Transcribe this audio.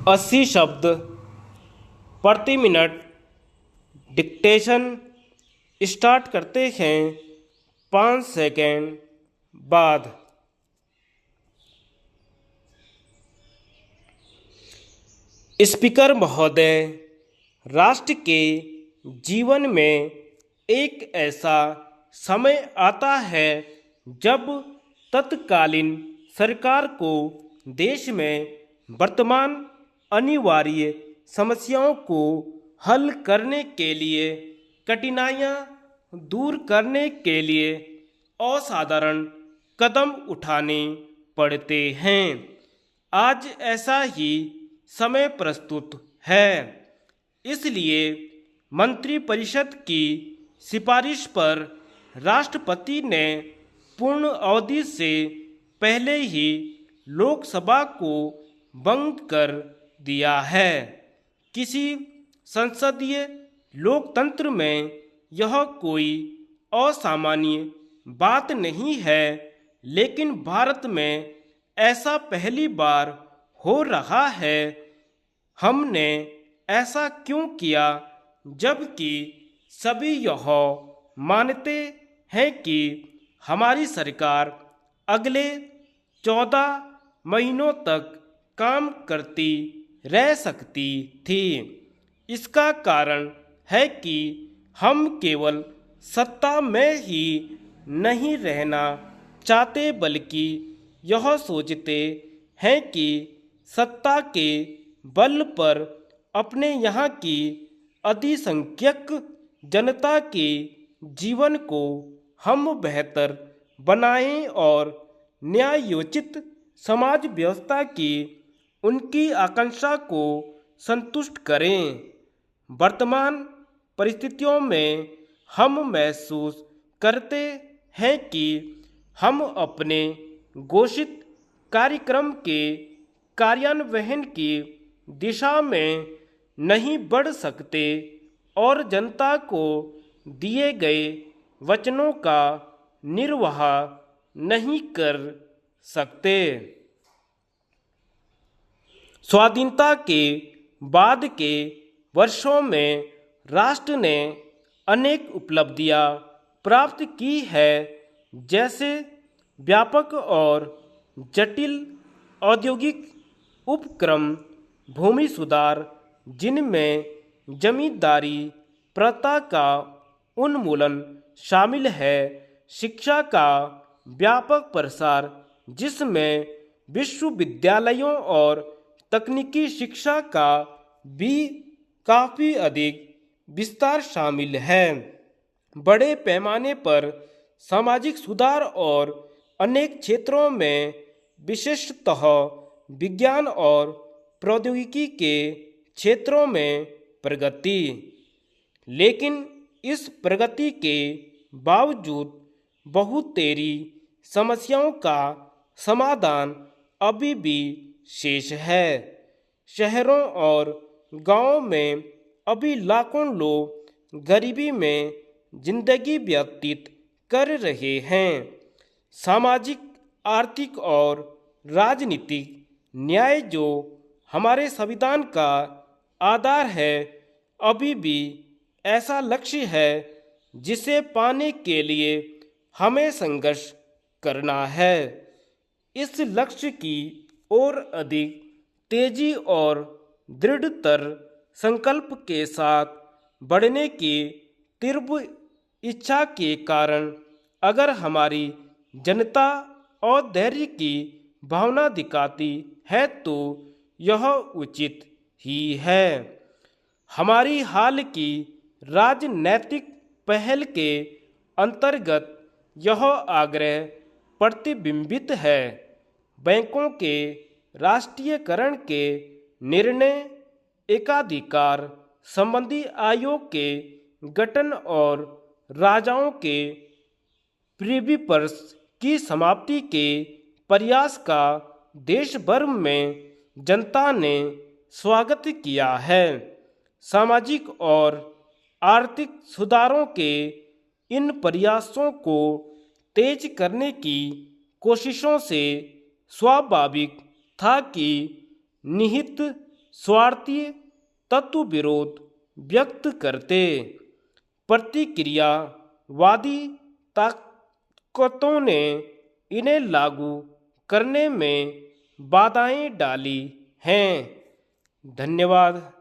80 शब्द प्रति minute dictation start करते हैं 5 सेकेंड बाद। स्पीकर महोदय, राष्ट्र के जीवन में एक ऐसा समय आता है जब तत्कालीन सरकार को देश में वर्तमान अनिवार्य समस्याओं को हल करने के लिए, कठिनाइयाँ दूर करने के लिए असाधारण कदम उठाने पड़ते हैं। आज ऐसा ही समय प्रस्तुत है। इसलिए मंत्रिपरिषद की सिफारिश पर राष्ट्रपति ने पूर्ण अवधि से पहले ही लोकसभा को भंग कर दिया है। किसी संसदीय लोकतंत्र में यह कोई असामान्य बात नहीं है, लेकिन भारत में ऐसा पहली बार हो रहा है। हमने ऐसा क्यों किया, जबकि सभी यह मानते हैं कि हमारी सरकार अगले 14 महीनों तक काम करती रह सकती थी। इसका कारण है कि हम केवल सत्ता में ही नहीं रहना चाहते, बल्कि यह सोचते हैं कि सत्ता के बल पर अपने यहाँ की अधिसंख्यक जनता के जीवन को हम बेहतर बनाएं और न्यायोचित समाज व्यवस्था की उनकी आकांक्षा को संतुष्ट करें। वर्तमान परिस्थितियों में हम महसूस करते हैं कि हम अपने घोषित कार्यक्रम के कार्यान्वयन की दिशा में नहीं बढ़ सकते और जनता को दिए गए वचनों का निर्वाह नहीं कर सकते। स्वाधीनता के बाद के वर्षों में राष्ट्र ने अनेक उपलब्धियां प्राप्त की है, जैसे व्यापक और जटिल औद्योगिक उपक्रम, भूमि सुधार जिनमें जमींदारी प्रथा का उन्मूलन शामिल है, शिक्षा का व्यापक प्रसार जिसमें विश्वविद्यालयों और तकनीकी शिक्षा का भी काफ़ी अधिक विस्तार शामिल है, बड़े पैमाने पर सामाजिक सुधार और अनेक क्षेत्रों में विशेषतः विज्ञान और प्रौद्योगिकी के क्षेत्रों में प्रगति। लेकिन इस प्रगति के बावजूद बहुतेरी समस्याओं का समाधान अभी भी शेष है। शहरों और गांवों में अभी लाखों लोग गरीबी में जिंदगी व्यतीत कर रहे हैं। सामाजिक, आर्थिक और राजनीतिक न्याय जो हमारे संविधान का आधार है, अभी भी ऐसा लक्ष्य है जिसे पाने के लिए हमें संघर्ष करना है। इस लक्ष्य की ओर अधिक तेजी और दृढ़तर संकल्प के साथ बढ़ने की तीव्र इच्छा के कारण अगर हमारी जनता और धैर्य की भावना दिखाती है तो यह उचित ही है। हमारी हाल की राजनैतिक पहल के अंतर्गत यह आग्रह प्रतिबिंबित है। बैंकों के राष्ट्रीयकरण के निर्णय, एकाधिकार संबंधी आयोग के गठन और राजाओं के प्रिवी पर्स की समाप्ति के प्रयास का देश भर में जनता ने स्वागत किया है। सामाजिक और आर्थिक सुधारों के इन प्रयासों को तेज करने की कोशिशों से स्वाभाविक था कि निहित स्वार्थी तत्व विरोध व्यक्त करते प्रतिक्रियावादी ताकतों ने इन्हें लागू करने में बाधाएं डाली हैं। धन्यवाद।